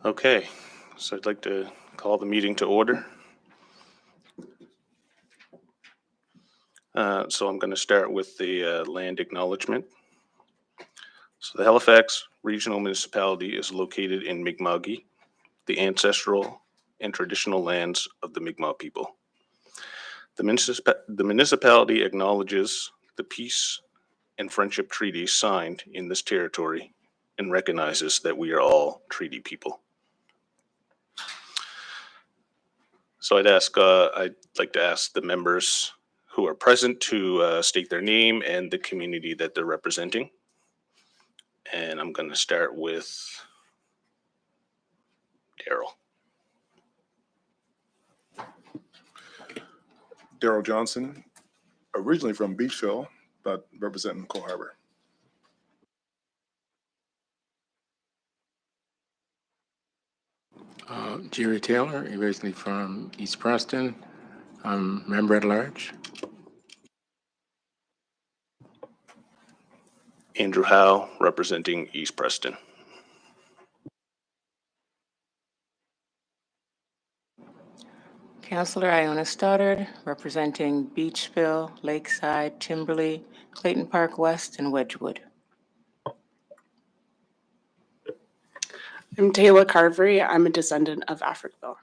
Okay, so I'd like to call the meeting to order. So I'm going to start with the land acknowledgement. So the Halifax Regional Municipality is located in Mi'kma'ki, the ancestral and traditional lands of the Mi'kmaq people. The municipality acknowledges the peace and friendship treaties signed in this territory and recognizes that we are all treaty people. So I'd like to ask the members who are present to state their name and the community that they're representing. And I'm going to start with Daryl. Daryl Johnson, originally from Beachville, but representing Cole Harbor. Jerry Taylor, originally from East Preston. I'm member at large. Andrew Howe, representing East Preston. Councillor Iona Stoddard, representing Beachville, Lakeside, Timberley, Clayton Park West, and Wedgwood. I'm Taylor Carvery. I'm a descendant of Africville.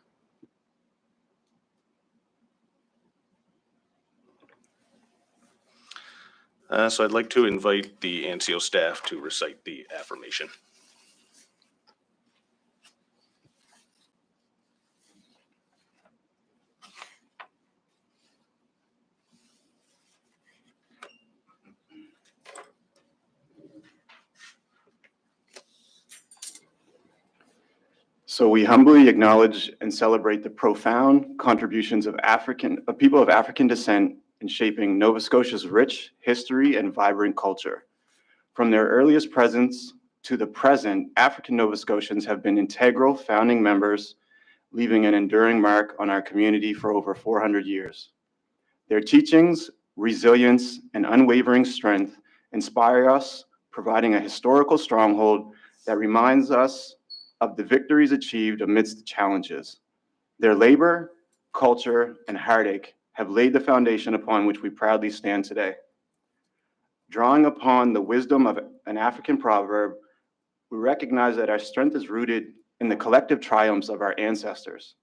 So I'd like to invite the ANSIO staff to recite the affirmation. So we humbly acknowledge and celebrate the profound contributions of people of African descent in shaping Nova Scotia's rich history and vibrant culture. From their earliest presence to the present, African Nova Scotians have been integral founding members, leaving an enduring mark on our community for over 400 years. Their teachings, resilience, and unwavering strength inspire us, providing a historical stronghold that reminds us of the victories achieved amidst the challenges. Their labor, culture, and heartache have laid the foundation upon which we proudly stand today. Drawing upon the wisdom of an African proverb, we recognize that our strength is rooted in the collective triumphs of our ancestors.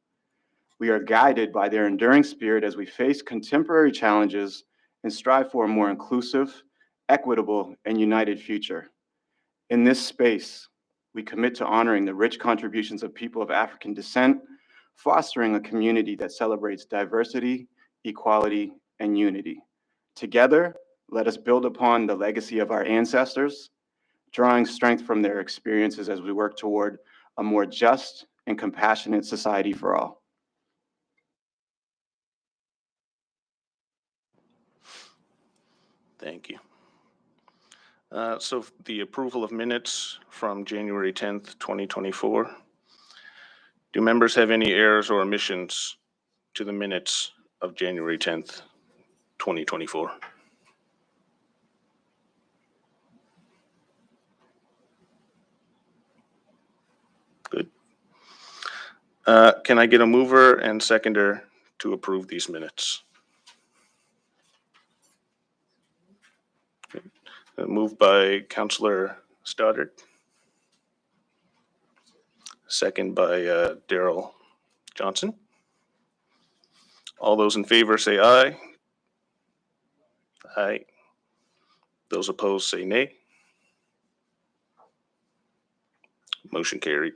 We are guided by their enduring spirit as we face contemporary challenges and strive for a more inclusive, equitable, and united future. In this space, we commit to honoring the rich contributions of people of African descent, fostering a community that celebrates diversity, equality, and unity. Together, let us build upon the legacy of our ancestors, drawing strength from their experiences as we work toward a more just and compassionate society for all. Thank you. So the approval of minutes from January 10th, 2024. Do members have any errors or omissions to the minutes of January 10th, 2024? Good. Can I get a mover and seconder to approve these minutes? Moved by Councillor Stoddard. Second by Daryl Johnson. All those in favor say aye. Aye. Those opposed say nay. Motion carried.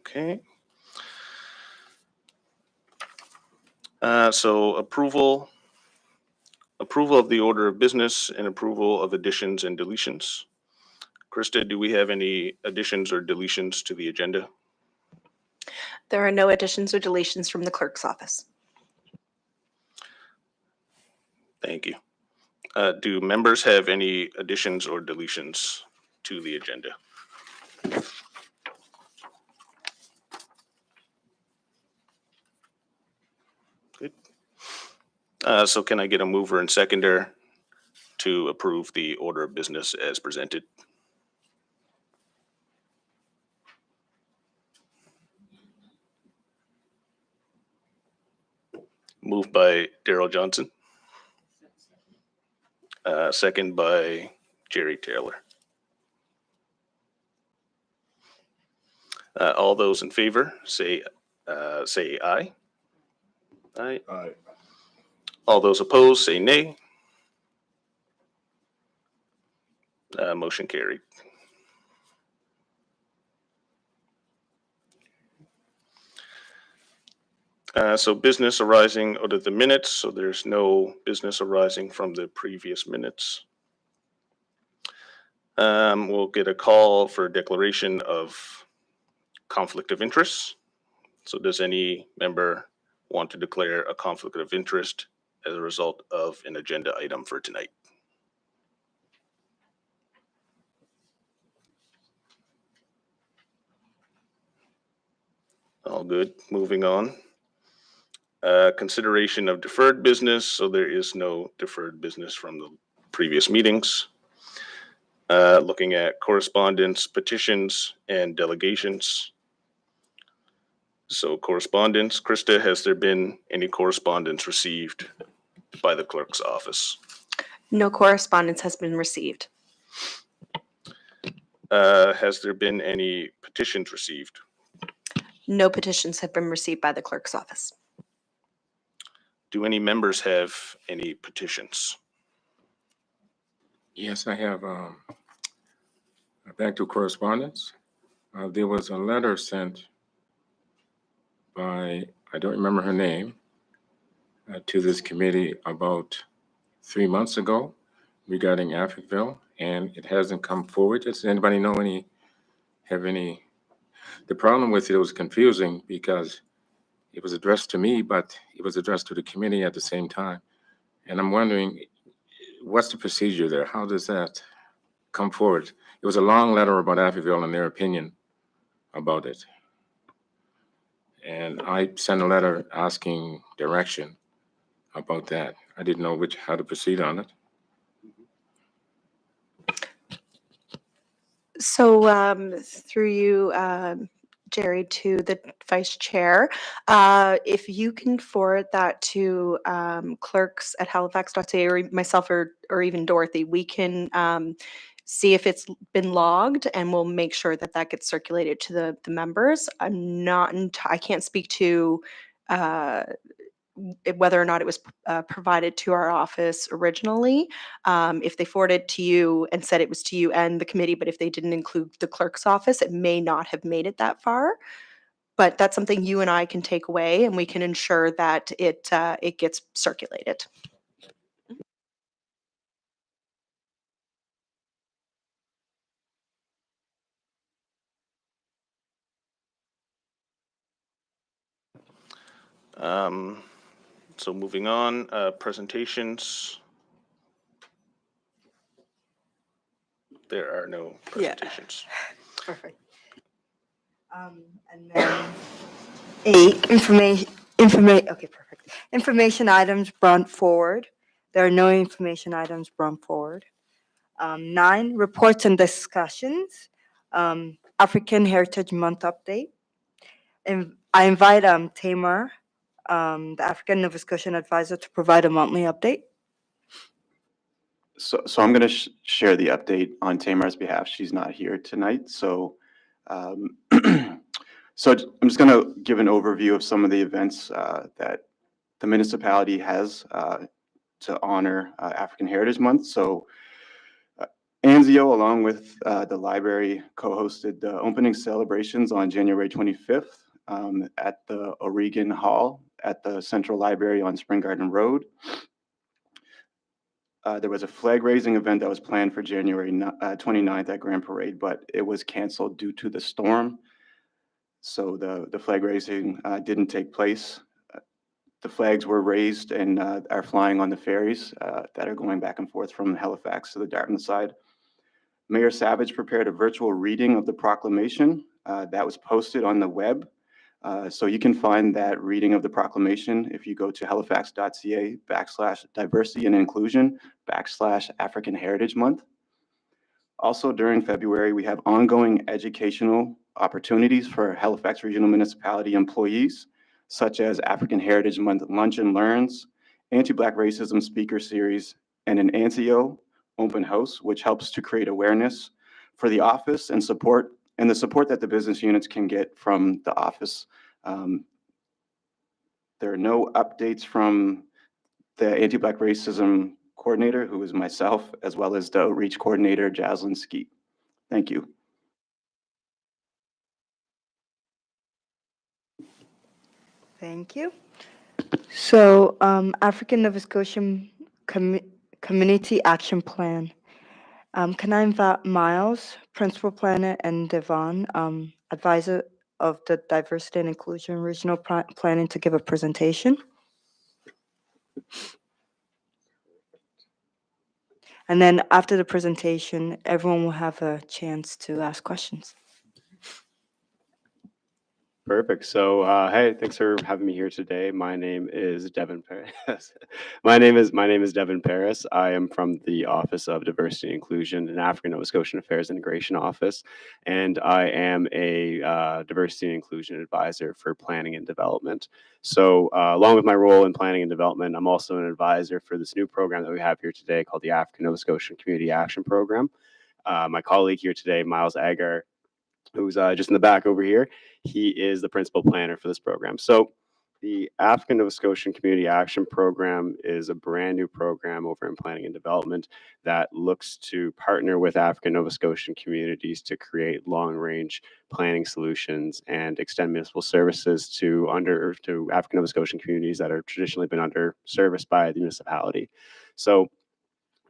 Okay. So approval of the order of business and approval of additions and deletions. Krista, do we have any additions or deletions to the agenda? There are no additions or deletions from the clerk's office. Thank you. Do members have any additions or deletions to the agenda? Good. So can I get a mover and seconder to approve the order of business as presented? Moved by Daryl Johnson. Second by Jerry Taylor. All those in favor, say aye. Aye. Aye. All those opposed, say nay. Motion carried. So business arising out of the minutes, so there's no business arising from the previous minutes. We'll get a call for a declaration of conflict of interest. So does any member want to declare a conflict of interest as a result of an agenda item for tonight? All good, moving on. Consideration of deferred business, so there is no deferred business from the previous meetings. Looking at correspondence, petitions, and delegations. So correspondence, Krista, has there been any correspondence received by the clerk's office? No correspondence has been received. Has there been any petitions received? No petitions have been received by the clerk's office. Do any members have any petitions? Yes, I have back to correspondence. There was a letter sent by, I don't remember her name, to this committee about 3 months ago regarding Africville, and it hasn't come forward. Does anybody know the problem with it was confusing because it was addressed to me, but it was addressed to the committee at the same time. And I'm wondering, what's the procedure there? How does that come forward? It was a long letter about Africville and their opinion about it. And I sent a letter asking direction about that. I didn't know how to proceed on it. So through you, Jerry, to the vice chair, if you can forward that to clerks at halifax.ca or myself or even Dorothy, we can see if it's been logged and we'll make sure that that gets circulated to the members. I can't speak to whether or not it was provided to our office originally. If they forwarded to you and said it was to you and the committee, but if they didn't include the clerk's office, it may not have made it that far. But that's something you and I can take away, and we can ensure that it gets circulated. So moving on, presentations. There are no presentations. Perfect. And then eight, okay, perfect. Information items brought forward. There are no information items brought forward. 9, reports and discussions. African Heritage Month update. And I invite Tamar, the African Nova Scotian advisor, to provide a monthly update. So I'm going to share the update on Tamar's behalf. She's not here tonight. So so I'm just going to give an overview of some of the events that the municipality has to honor African Heritage Month. So ANZIO, along with the library, co-hosted the opening celebrations on January 25th at the O'Regan Hall at the Central Library on Spring Garden Road. There was a flag raising event that was planned for January 29th at Grand Parade, but it was canceled due to the storm. So the flag raising didn't take place. The flags were raised and are flying on the ferries that are going back and forth from Halifax to the Dartmouth side. Mayor Savage prepared a virtual reading of the proclamation that was posted on the web So you can find that reading of the proclamation if you go to halifax.ca/diversity and inclusion/African Heritage Month. Also, during February, we have ongoing educational opportunities for Halifax Regional Municipality employees, such as African Heritage Month Lunch and Learns, Anti-Black Racism Speaker Series, and an ANSIO open house, which helps to create awareness for the office and the support that the business units can get from the office. There are no updates from the Anti-Black Racism Coordinator, who is myself, as well as the Outreach Coordinator, Jaslyn Skeet. Thank you. Thank you. So, African Nova Scotian Community Action Plan. Can I invite Miles, Principal Planner, and Devon, Advisor of the Diversity and Inclusion Regional Planning, to give a presentation? And then after the presentation, everyone will have a chance to ask questions. Perfect. So, hey, thanks for having me here today. My name is Devin Paris. my name is Devin Paris. I am from the Office of Diversity and Inclusion and African Nova Scotian Affairs Integration Office, and I am a diversity and inclusion advisor for planning and development. So, along with my role in planning and development, I'm also an advisor for this new program that we have here today called the African Nova Scotian Community Action Program. My colleague here today, Miles Agar, who's just in the back over here, he is the principal planner for this program. So the African Nova Scotian Community Action Program is a brand new program over in planning and development that looks to partner with African Nova Scotian communities to create long-range planning solutions and extend municipal services to African Nova Scotian communities that are traditionally been under-serviced by the municipality. So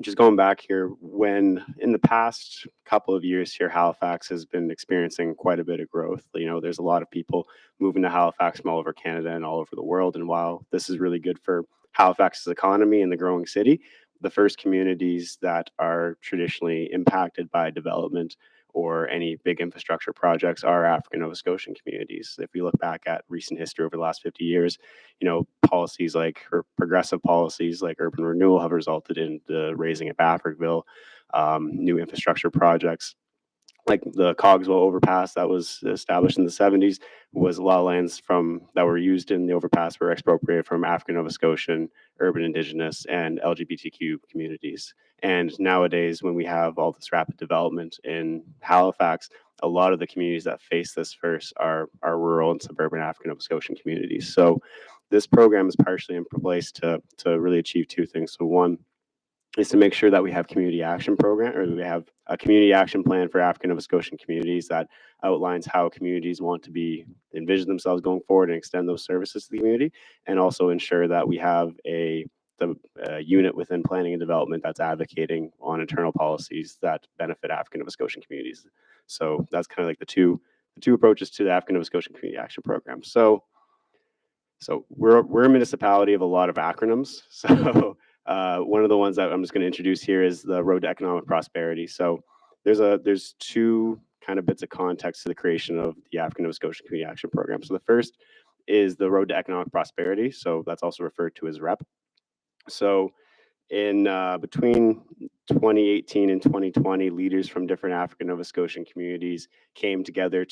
just going back here, when in the past couple of years here, Halifax has been experiencing quite a bit of growth. You know, there's a lot of people moving to Halifax from all over Canada and all over the world. And while this is really good for Halifax's economy and the growing city, the first communities that are traditionally impacted by development or any big infrastructure projects are African Nova Scotian communities. If we look back at recent history over the last 50 years, you know, policies like progressive policies like urban renewal have resulted in the raising of Africville, new infrastructure projects like the Cogswell overpass that was established in the 70s. Was a lot of lands that were used in the overpass were expropriated from African Nova Scotian, urban indigenous, and LGBTQ communities. And nowadays, when we have all this rapid development in Halifax, a lot of the communities that face this first are rural and suburban African Nova Scotian communities. So this program is partially in place to really achieve two things. So one is to make sure that we have community action program, or we have a community action plan for African Nova Scotian communities that outlines how communities want to envision themselves going forward and extend those services to the community, and also ensure that we have the unit within planning and development that's advocating on internal policies that benefit African Nova Scotian communities. So that's kind of like the two approaches to the African Nova Scotian Community Action Program. So we're a municipality of a lot of acronyms. So one of the ones that I'm just going to introduce here is the Road to Economic Prosperity. So there's two kind of bits of context to the creation of the African Nova Scotian Community Action Program. So the first is the Road to Economic Prosperity. So that's also referred to as REP. So in between 2018 and 2020, leaders from different African Nova Scotian communities came together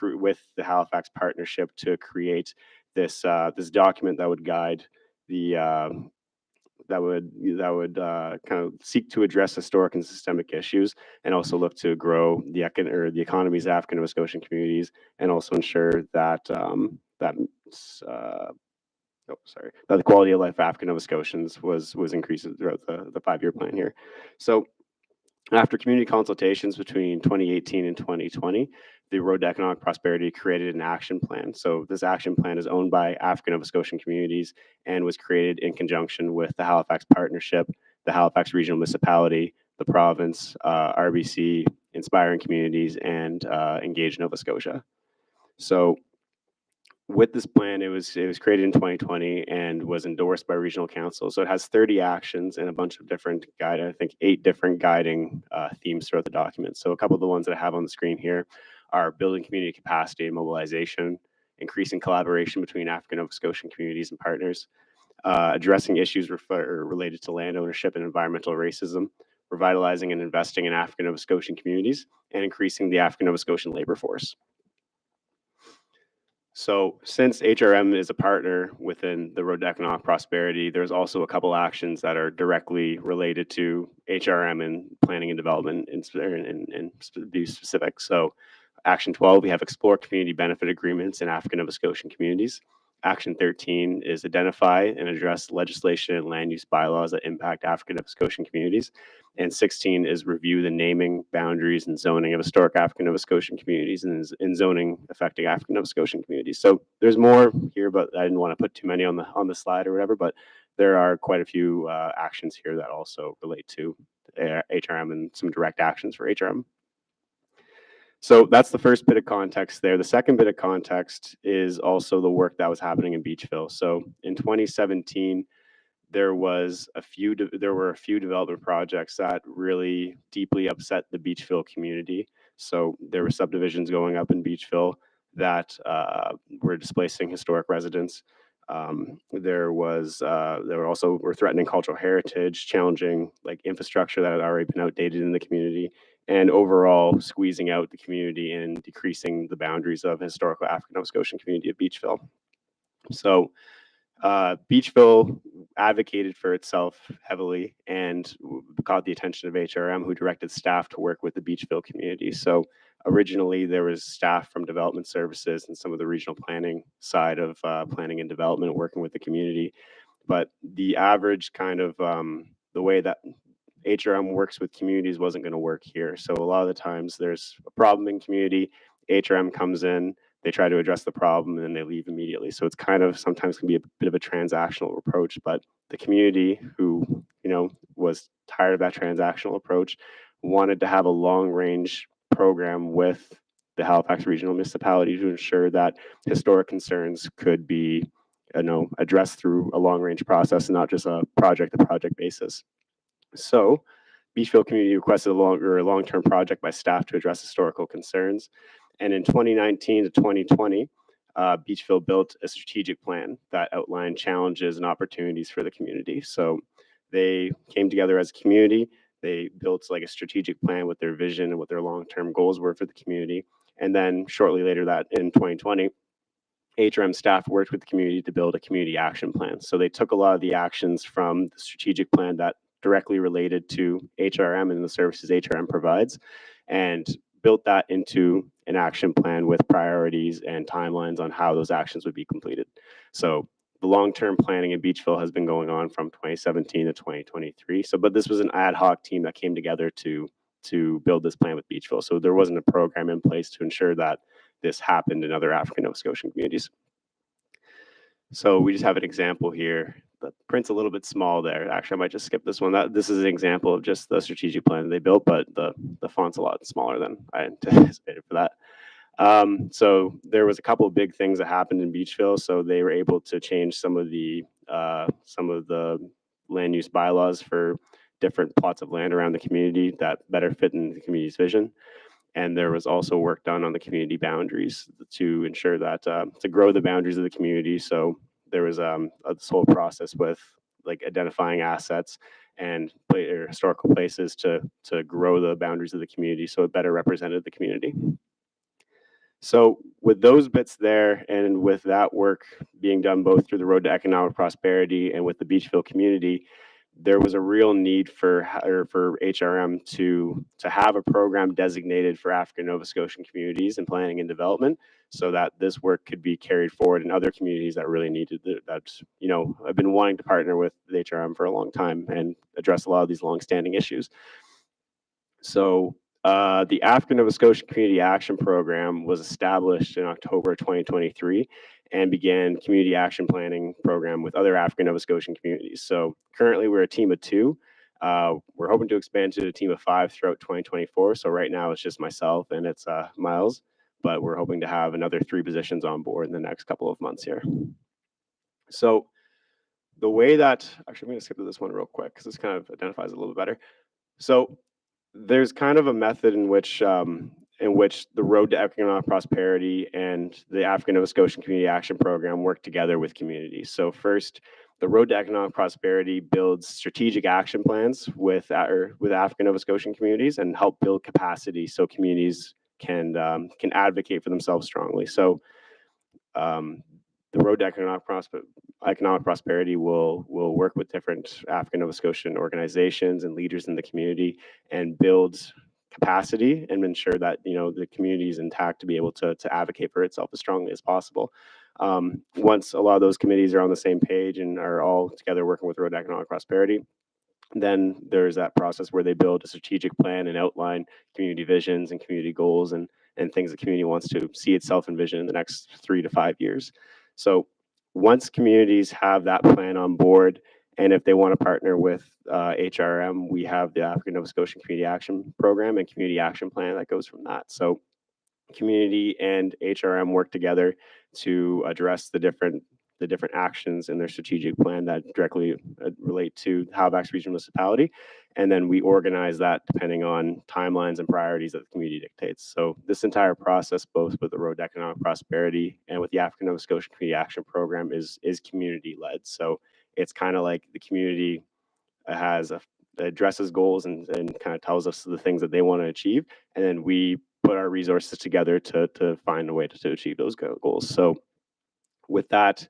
with the Halifax Partnership to create this document that would guide that would kind of seek to address historic and systemic issues, and also look to grow the economies of African Nova Scotian communities, and also ensure that that the quality of life of African Nova Scotians was increased throughout the 5-year plan here. So after community consultations between 2018 and 2020, the Road to Economic Prosperity created an action plan. So this action plan is owned by African Nova Scotian communities and was created in conjunction with the Halifax Partnership, the Halifax Regional Municipality, the province, RBC, Inspiring Communities, and Engage Nova Scotia. So with this plan, it was created in 2020 and was endorsed by regional council. So it has 30 actions and a bunch of different 8 different guiding themes throughout the document. So a couple of the ones that I have on the screen here are building community capacity and mobilization, increasing collaboration between African Nova Scotian communities and partners, addressing issues related to land ownership and environmental racism, revitalizing and investing in African Nova Scotian communities, and increasing the African Nova Scotian labor force. So since HRM is a partner within the Road to Economic Prosperity, there's also a couple actions that are directly related to HRM and planning and development and to be specific. So Action 12, we have explore community benefit agreements in African Nova Scotian communities. Action 13 is identify and address legislation and land use bylaws that impact African Nova Scotian communities. And 16 is review the naming, boundaries, and zoning of historic African Nova Scotian communities and zoning affecting African Nova Scotian communities. So there's more here, but I didn't want to put too many on the slide or whatever, but there are quite a few actions here that also relate to HRM and some direct actions for HRM. So that's the first bit of context there. The second bit of context is also the work that was happening in Beachville. So in 2017, there were a few development projects that really deeply upset the Beachville community. So there were subdivisions going up in Beachville that were displacing historic residents. There were threatening cultural heritage, challenging like infrastructure that had already been outdated in the community, and overall squeezing out the community and decreasing the boundaries of historical African Nova Scotian community of Beachville. So Beachville advocated for itself heavily and caught the attention of HRM, who directed staff to work with the Beachville community. So originally there was staff from development services and some of the regional planning side of planning and development working with the community. But the average kind of the way that HRM works with communities wasn't going to work here. So a lot of the times there's a problem in community, HRM comes in, they try to address the problem, and then they leave immediately. So it's kind of sometimes can be a bit of a transactional approach, but the community who, was tired of that transactional approach wanted to have a long range program with the Halifax Regional Municipality to ensure that historic concerns could be, addressed through a long range process and not just a project basis. So Beachville community requested a long-term project by staff to address historical concerns. And in 2019 to 2020, Beachville built a strategic plan that outlined challenges and opportunities for the community. So they came together as a community. They built like a strategic plan with their vision and what their long-term goals were for the community. And then shortly later that in 2020, HRM staff worked with the community to build a community action plan. So they took a lot of the actions from the strategic plan that directly related to HRM and the services HRM provides and built that into an action plan with priorities and timelines on how those actions would be completed. So the long-term planning in Beachville has been going on from 2017 to 2023. But this was an ad hoc team that came together to build this plan with Beachville. So there wasn't a program in place to ensure that this happened in other African Nova Scotian communities. So we just have an example here. The print's a little bit small there. Actually, I might just skip this one. This is an example of just the strategic plan they built, but the font's a lot smaller than I anticipated for that. So there was a couple of big things that happened in Beachville. So they were able to change some of the land use bylaws for different plots of land around the community that better fit in the community's vision. And there was also work done on the community boundaries to ensure that to grow the boundaries of the community. So there was this whole process with like identifying assets and historical places to grow the boundaries of the community so it better represented the community. So with those bits there and with that work being done both through the Road to Economic Prosperity and with the Beachville community, there was a real need for HRM to have a program designated for African Nova Scotian communities in planning and development so that this work could be carried forward in other communities that really needed it. That's, I've been wanting to partner with the HRM for a long time and address a lot of these longstanding issues. So the African Nova Scotian Community Action Program was established in October 2023 and began community action planning program with other African Nova Scotian communities. So currently we're a team of 2. We're hoping to expand to a team of 5 throughout 2024. So right now it's just myself and it's Miles, but we're hoping to have another 3 positions on board in the next couple of months here. So the way that, actually I'm going to skip to this one real quick because this kind of identifies a little bit better. So there's kind of a method in which in which the Road to Economic Prosperity and the African Nova Scotian Community Action Program work together with communities. So first, the Road to Economic Prosperity builds strategic action plans with African Nova Scotian communities and help build capacity so communities can advocate for themselves strongly. So the Road to Economic Prosperity will work with different African Nova Scotian organizations and leaders in the community and build capacity and ensure that the community is intact to be able to advocate for itself as strongly as possible. Once a lot of those committees are on the same page and are all together working with Road to Economic Prosperity, then there's that process where they build a strategic plan and outline community visions and community goals and things the community wants to see itself envision in the next 3 to 5 years. So once communities have that plan on board, and if they want to partner with HRM, we have the African Nova Scotian Community Action Program and Community Action Plan that goes from that. So community and HRM work together to address the different actions in their strategic plan that directly relate to Halifax Regional Municipality. And then we organize that depending on timelines and priorities that the community dictates. So this entire process, both with the Road to Economic Prosperity and with the African Nova Scotian Community Action Program, is community led. So it's kind of like the community addresses goals and kind of tells us the things that they want to achieve. And then we put our resources together to find a way to achieve those goals. So with that,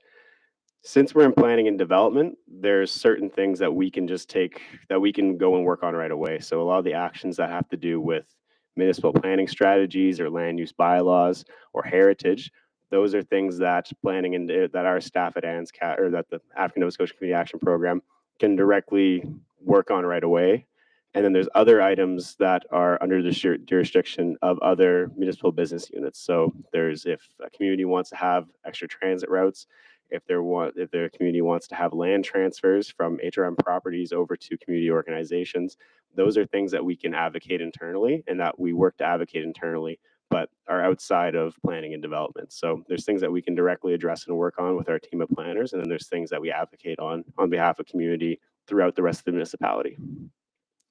since we're in planning and development, there's certain things that we can just take, that we can go and work on right away. So a lot of the actions that have to do with municipal planning strategies or land use bylaws or heritage, those are things that planning and that our staff at ANZCAT, or that the African Nova Scotia Community Action Program, can directly work on right away. And then there's other items that are under the jurisdiction of other municipal business units. So there's, if a community wants to have extra transit routes, if their community wants to have land transfers from HRM properties over to community organizations, those are things that we can advocate internally and that we work to advocate internally, but are outside of planning and development. So there's things that we can directly address and work on with our team of planners, and then there's things that we advocate on behalf of community throughout the rest of the municipality.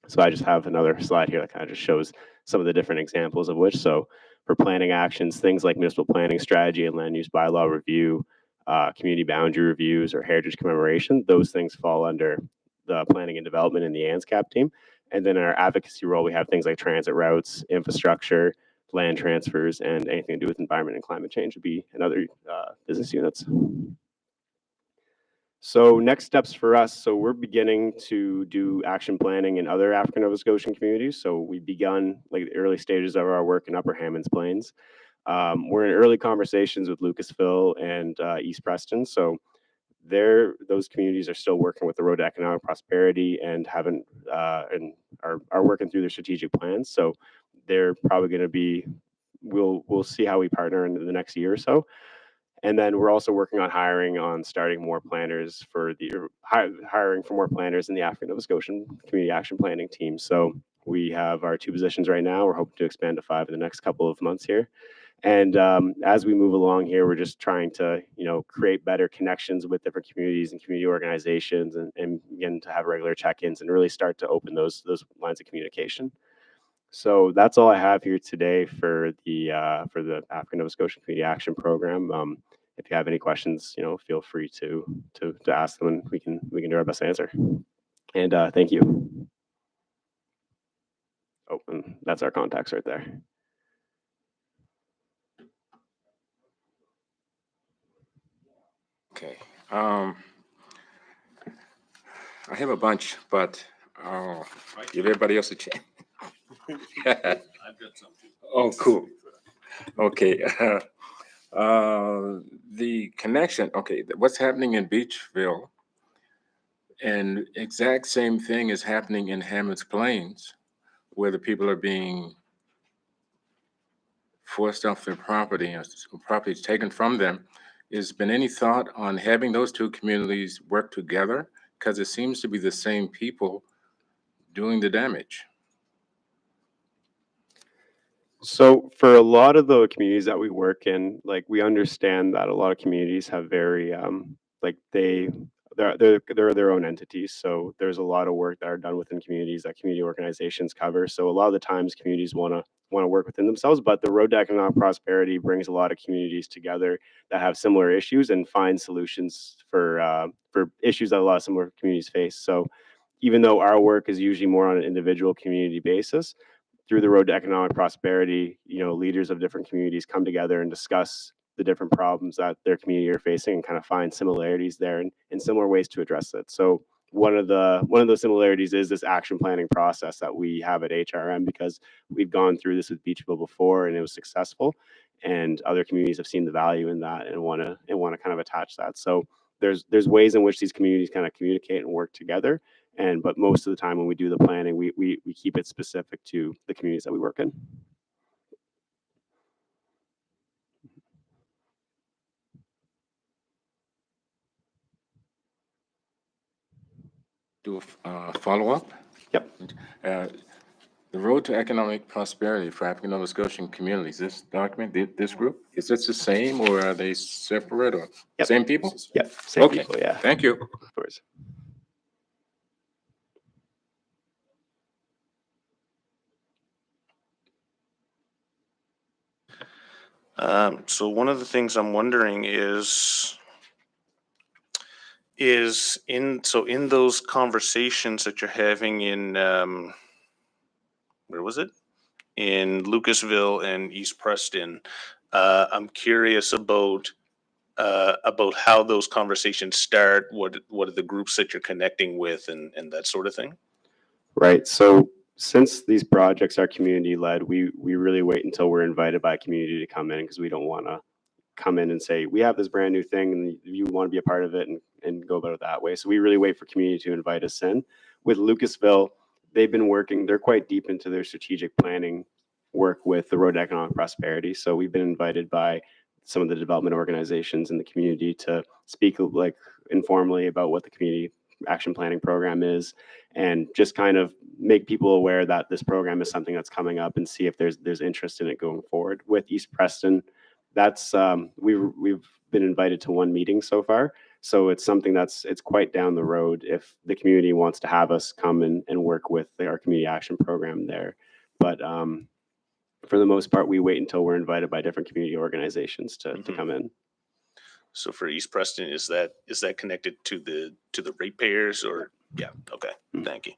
So I just have another slide here that kind of just shows some of the different examples of which. So for planning actions, things like municipal planning strategy and land use bylaw review, community boundary reviews, or heritage commemoration, those things fall under the planning and development in the ANZCAP team. And then in our advocacy role, we have things like transit routes, infrastructure, land transfers, and anything to do with environment and climate change would be in other business units. So next steps for us, so we're beginning to do action planning in other African Nova Scotian communities. So we've begun like the early stages of our work in Upper Hammonds Plains. We're in early conversations with Lucasville and East Preston. So those communities are still working with the Road to Economic Prosperity and are working through their strategic plans. So they're probably going to be, we'll see how we partner in the next year or so. And then we're also working on starting more planners hiring for more planners in the African Nova Scotian Community Action Planning team. So we have our 2 positions right now. We're hoping to expand to 5 in the next couple of months here. And as we move along here, we're just trying to, create better connections with different communities and community organizations, and begin to have regular check-ins and really start to open those lines of communication. So that's all I have here today for the African Nova Scotian Community Action Program. If you have any questions, feel free to ask them, and we can do our best to answer. And thank you. Oh, and that's our contacts right there. Okay. I have a bunch, but I'll give everybody else a chance. Oh, cool. Okay. The connection, okay, what's happening in Beachville, and exact same thing is happening in Hammonds Plains, where the people are being forced off their property, and property is taken from them. Has been any thought on having those 2 communities work together? Because it seems to be the same people doing the damage. So for a lot of the communities that we work in, like, we understand that a lot of communities have very they're their own entities. So there's a lot of work that are done within communities that community organizations cover. So a lot of the times communities want want to work within themselves. But the Road to Economic Prosperity brings a lot of communities together that have similar issues and find solutions for issues that a lot of similar communities face. So even though our work is usually more on an individual community basis, through the Road to Economic Prosperity, leaders of different communities come together and discuss the different problems that their community are facing and kind of find similarities there and similar ways to address it. So one of those similarities is this action planning process that we have at HRM, because we've gone through this with Beachville before and it was successful, and other communities have seen the value in that and want to kind of attach that. So there's ways in which these communities kind of communicate and work together. But most of the time when we do the planning, we keep it specific to the communities that we work in. Do a follow-up? Yep. The Road to Economic Prosperity for African Nova Scotian Communities, this document, this group, is this the same or are they separate or Yep. same people? Yep. Same Okay. people, yeah. Thank you. Of course. So one of the things I'm wondering is in those conversations that you're having in where was it? In Lucasville and East Preston, I'm curious about how those conversations start. What are the groups that you're connecting with, and that sort of thing? Right. So since these projects are community led, we really wait until we're invited by a community to come in, because we don't want to come in and say, we have this brand new thing and you want to be a part of it and go about it that way. So we really wait for community to invite us in. With Lucasville, they've been working, they're quite deep into their strategic planning work with the Road to Economic Prosperity. So we've been invited by some of the development organizations in the community to speak like informally about what the community action planning program is, and just kind of make people aware that this program is something that's coming up and see if there's interest in it going forward. With East Preston, that's we've been invited to one meeting so far. So it's something it's quite down the road if the community wants to have us come and work with our community action program there. But for the most part, we wait until we're invited by different community organizations to come in. So for East Preston, is that connected to the ratepayers or? Yeah. Okay. Thank you.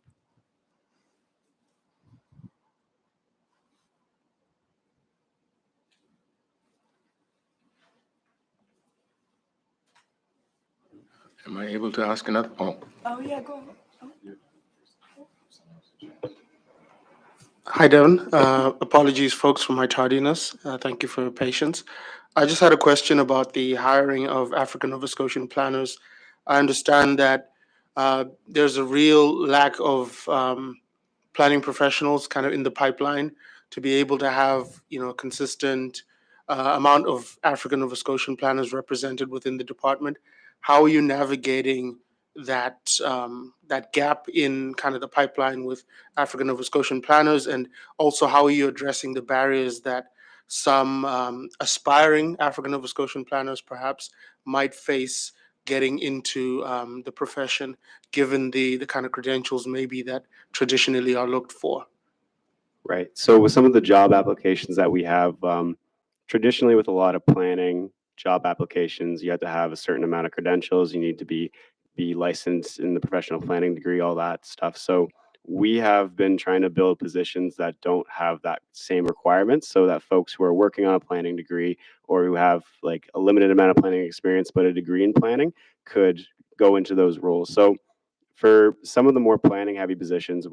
Am I able to ask another? Oh, yeah, go ahead. Hi, Devin. Apologies, folks, for my tardiness. Thank you for your patience. I just had a question about the hiring of African Nova Scotian planners. I understand that there's a real lack of planning professionals kind of in the pipeline to be able to have, consistent amount of African Nova Scotian planners represented within the department. How are you navigating that gap in kind of the pipeline with African Nova Scotian planners, and also how are you addressing the barriers that some aspiring African Nova Scotian planners perhaps might face getting into the profession, given the kind of credentials maybe that traditionally are looked for? Right. So with some of the job applications that we have, traditionally with a lot of planning job applications, you have to have a certain amount of credentials. You need to be licensed in the professional planning degree, all that stuff. So we have been trying to build positions that don't have that same requirements, so that folks who are working on a planning degree or who have like a limited amount of planning experience but a degree in planning could go into those roles. So for some of the more planning heavy positions,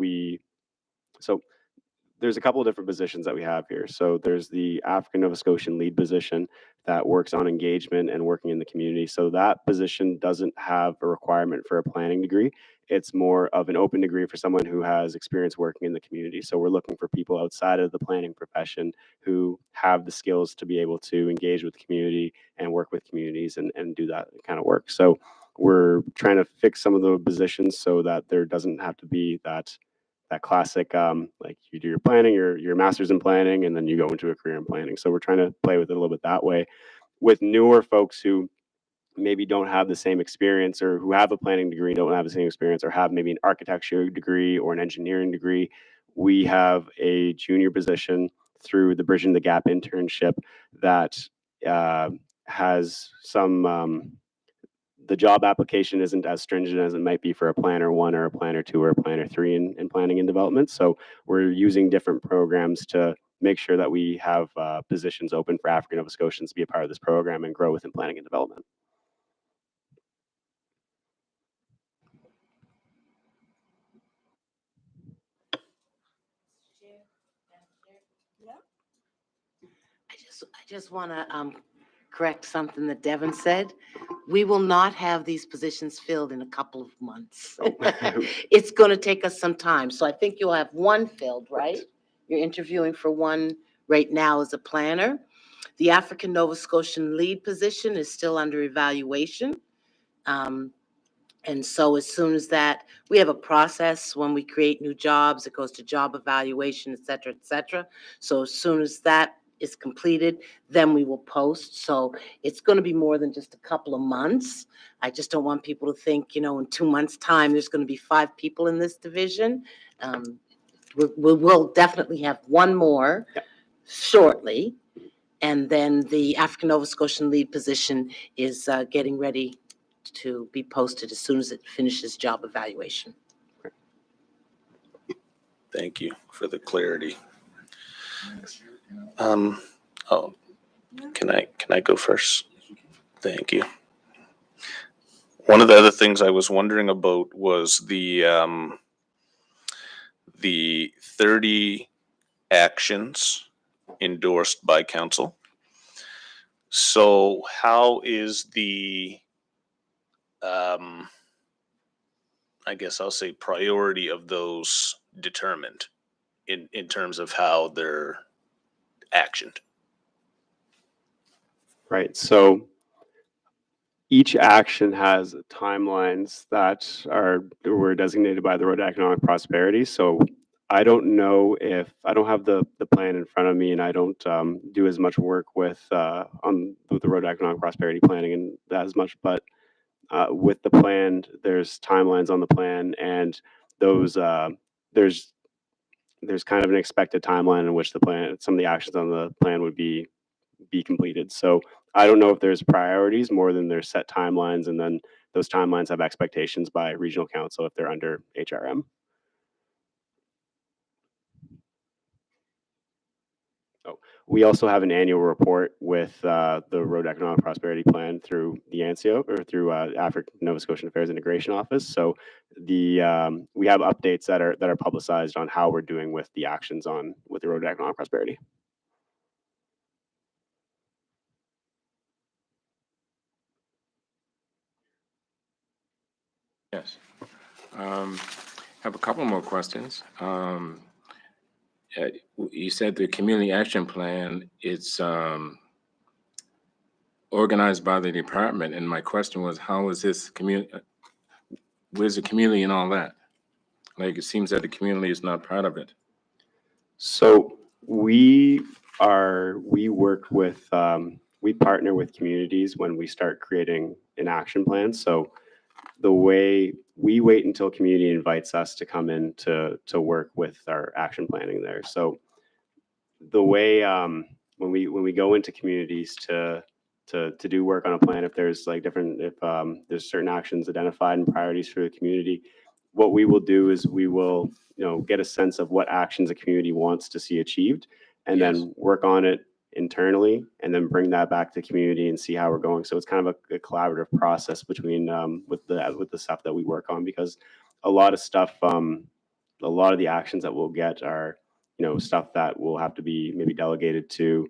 there's a couple of different positions that we have here. So there's the African Nova Scotian lead position that works on engagement and working in the community. So that position doesn't have a requirement for a planning degree. It's more of an open degree for someone who has experience working in the community. So we're looking for people outside of the planning profession who have the skills to be able to engage with the community and work with communities and do that kind of work. So we're trying to fix some of the positions so that there doesn't have to be that classic, like you do your planning, your master's in planning, and then you go into a career in planning. So we're trying to play with it a little bit that way. With newer folks who maybe don't have the same experience, or who have a planning degree, don't have the same experience, or have maybe an architecture degree or an engineering degree, we have a junior position through the Bridging the Gap internship that has some, the job application isn't as stringent as it might be for a planner 1 or a planner 2 or a planner 3 in planning and development. So we're using different programs to make sure that we have positions open for African Nova Scotians to be a part of this program and grow within planning and development. I just want to correct something that Devin said. We will not have these positions filled in a couple of months. It's going to take us some time. So I think you'll have one filled, right? You're interviewing for one right now as a planner. The African Nova Scotian lead position is still under evaluation. And so as soon as that, we have a process when we create new jobs, it goes to job evaluation, et cetera, et cetera. So as soon as that is completed, then we will post. So it's going to be more than just a couple of months. I just don't want people to think, in 2 months' time, there's going to be 5 people in this division. We'll definitely have one more shortly. And then the African Nova Scotian lead position is getting ready to be posted as soon as it finishes job evaluation. Thank you for the clarity. Can I go first? Thank you. One of the other things I was wondering about was the 30 actions endorsed by council. So how is the I guess I'll say priority of those determined in terms of how they're actioned? Right. So each action has timelines that were designated by the Road to Economic Prosperity. So I don't know if I don't have the plan in front of me, and I don't do as much work with the Road to Economic Prosperity planning and that as much, but with the plan, there's timelines on the plan, and those there's kind of an expected timeline in which some of the actions on the plan would be completed. So I don't know if there's priorities more than there's set timelines, and then those timelines have expectations by regional council if they're under HRM. We also have an annual report with the Road Economic Prosperity Plan through the ANSIO, or through African Nova Scotian Affairs Integration Office. So we have updates that are publicized on how we're doing with the actions with the Road to Economic Prosperity. Yes. Have a couple more questions. You said the community action plan, it's organized by the department, and my question was, how is this where's the community and all that? Like, it seems that the community is not part of it. So we work with, we partner with communities when we start creating an action plan. So the way we wait until community invites us to come in to work with our action planning there. So the way when we go into communities to do work on a plan, if there's there's certain actions identified and priorities for the community, what we will do is we will get a sense of what actions a community wants to see achieved, and then work on it internally, and then bring that back to community and see how we're going. So it's kind of a collaborative process between with the stuff that we work on, because a lot of stuff, a lot of the actions that we'll get are stuff that will have to be maybe delegated to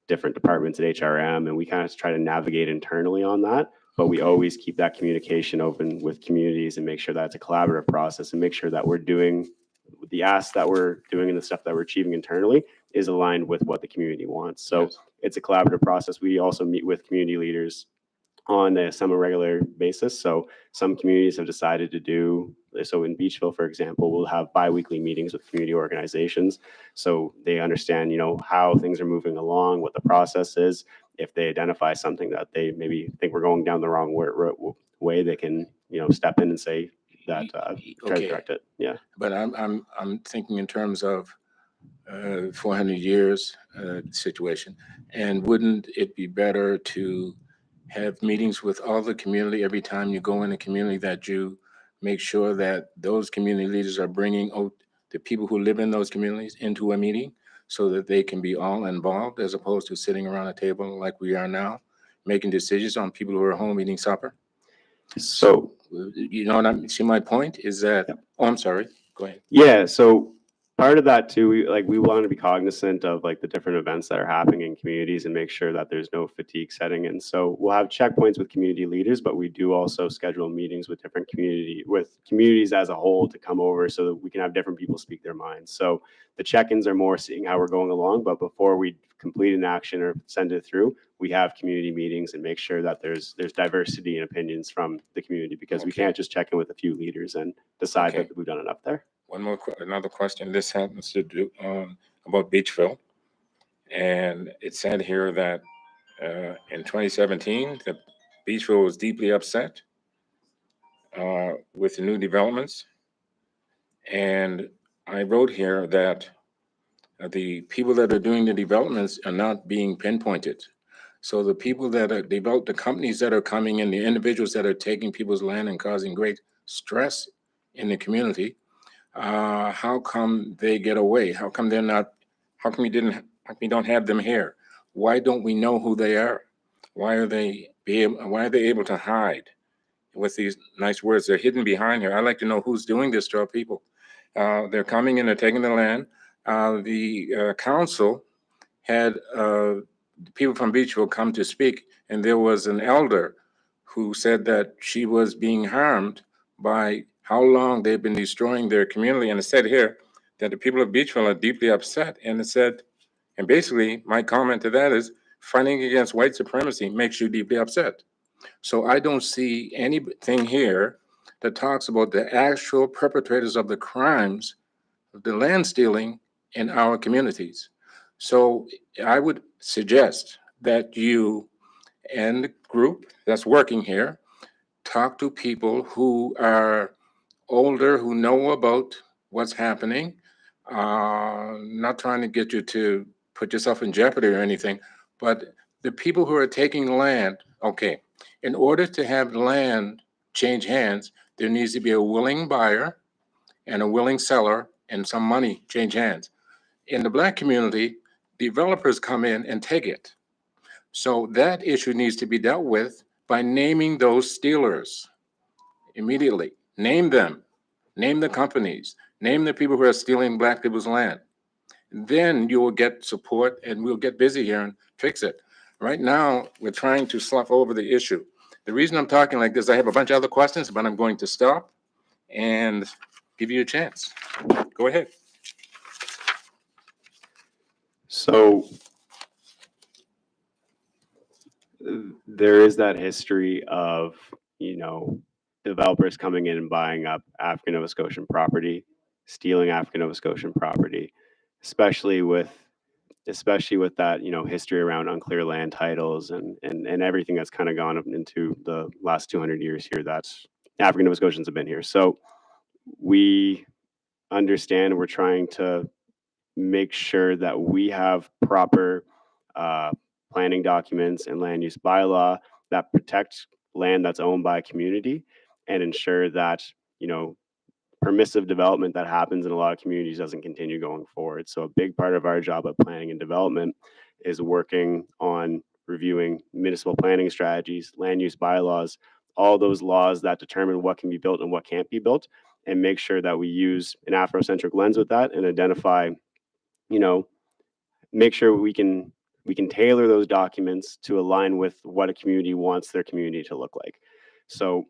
different departments at HRM, and we kind of try to navigate internally on that. But we always keep that communication open with communities and make sure that it's a collaborative process, and make sure that we're doing the asks that we're doing and the stuff that we're achieving internally is aligned with what the community wants. So it's a collaborative process. We also meet with community leaders on a semi-regular basis. So some communities have decided to do, so in Beachville, for example, we'll have bi-weekly meetings with community organizations. So they understand, how things are moving along, what the process is. If they identify something that they maybe think we're going down the wrong way, they can, step in and say that, try to correct it. Yeah. But I'm thinking in terms of 400 years situation. And wouldn't it be better to have meetings with all the community every time you go in a community, that you make sure that those community leaders are bringing the people who live in those communities into a meeting so that they can be all involved, as opposed to sitting around a table like we are now, making decisions on people who are home eating supper? So, You know what see my point is that, oh, I'm sorry, go ahead. yeah, so part of that too, we want to be cognizant of like the different events that are happening in communities and make sure that there's no fatigue setting in. So we'll have checkpoints with community leaders, but we do also schedule meetings with different communities as a whole to come over so that we can have different people speak their minds. So the check-ins are more seeing how we're going along, but before we complete an action or send it through, we have community meetings and make sure that there's diversity in opinions from the community, because we Okay. can't just check in with a few leaders and decide Okay. that we've done enough there. Another question. This happens to do about Beachville, and it said here that in 2017, the Beachville was deeply upset with the new developments, and I wrote here that the people that are doing the developments are not being pinpointed. So the people that are developed, the companies that are coming in, the individuals that are taking people's land and causing great stress in the community, how come they get away? How come they're not, how come we don't have them here? Why don't we know who they are? Why are they able to hide with these nice words? They're hidden behind here. I'd like to know who's doing this to our people. They're coming in, they're taking the land. The council had people from Beachville come to speak, and there was an elder who said that she was being harmed by how long they've been destroying their community. And it said here that the people of Beachville are deeply upset. And it said, and basically my comment to that is, fighting against white supremacy makes you deeply upset. So I don't see anything here that talks about the actual perpetrators of the crimes, of the land stealing in our communities. So I would suggest that you and the group that's working here talk to people who are older, who know about what's happening. Not trying to get you to put yourself in jeopardy or anything, but the people who are taking land, okay, in order to have land change hands, there needs to be a willing buyer and a willing seller and some money change hands. In the Black community, developers come in and take it. So that issue needs to be dealt with by naming those stealers immediately. Name them, name the companies, name the people who are stealing Black people's land. Then you will get support and we'll get busy here and fix it. Right now, we're trying to slough over the issue. The reason I'm talking like this, I have a bunch of other questions, but I'm going to stop and give you a chance. Go ahead. So there is that history of, developers coming in and buying up African Nova Scotian property, stealing African Nova Scotian property, especially with that, history around unclear land titles and everything that's kind of gone up into the last 200 years here that African Nova Scotians have been here. So we understand, we're trying to make sure that we have proper planning documents and land use bylaw that protect land that's owned by a community and ensure that, permissive development that happens in a lot of communities doesn't continue going forward. So a big part of our job at planning and development is working on reviewing municipal planning strategies, land use bylaws, all those laws that determine what can be built and what can't be built, and make sure that we use an Afrocentric lens with that and identify, make sure we can tailor those documents to align with what a community wants their community to look like. So,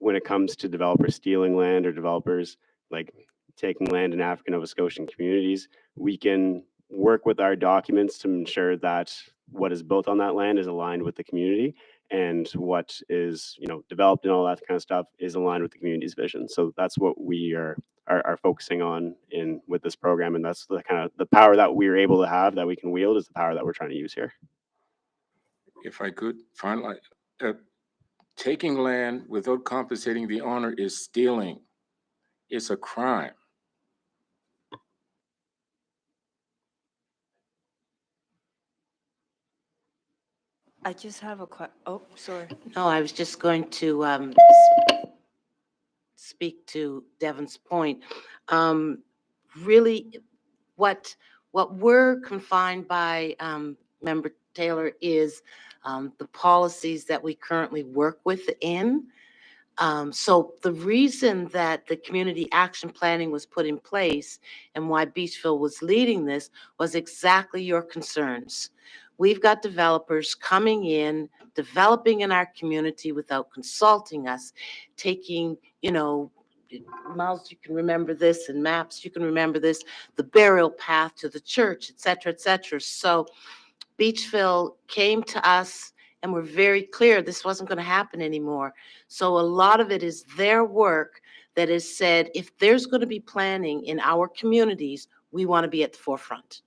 when it comes to developers stealing land or developers like taking land in African Nova Scotian communities, we can work with our documents to ensure that what is built on that land is aligned with the community, and what is developed and all that kind of stuff is aligned with the community's vision. So that's what we are focusing on with this program, and that's the kind of the power that we're able to have, that we can wield, is the power that we're trying to use here. If I could finally, taking land without compensating the owner is stealing. It's a crime. I just have a oh, sorry. No, I was just going to speak to Devon's point. Really, what we're confined by, Member Taylor, is the policies that we currently work within. So the reason that the community action planning was put in place and why Beachville was leading this was exactly your concerns. We've got developers coming in, developing in our community without consulting us, taking, Miles, you can remember this, and maps, you can remember this, the burial path to the church, et cetera, et cetera. So Beachville came to us and were very clear this wasn't going to happen anymore. So a lot of it is their work that has said, if there's going to be planning in our communities, we want to be at the forefront.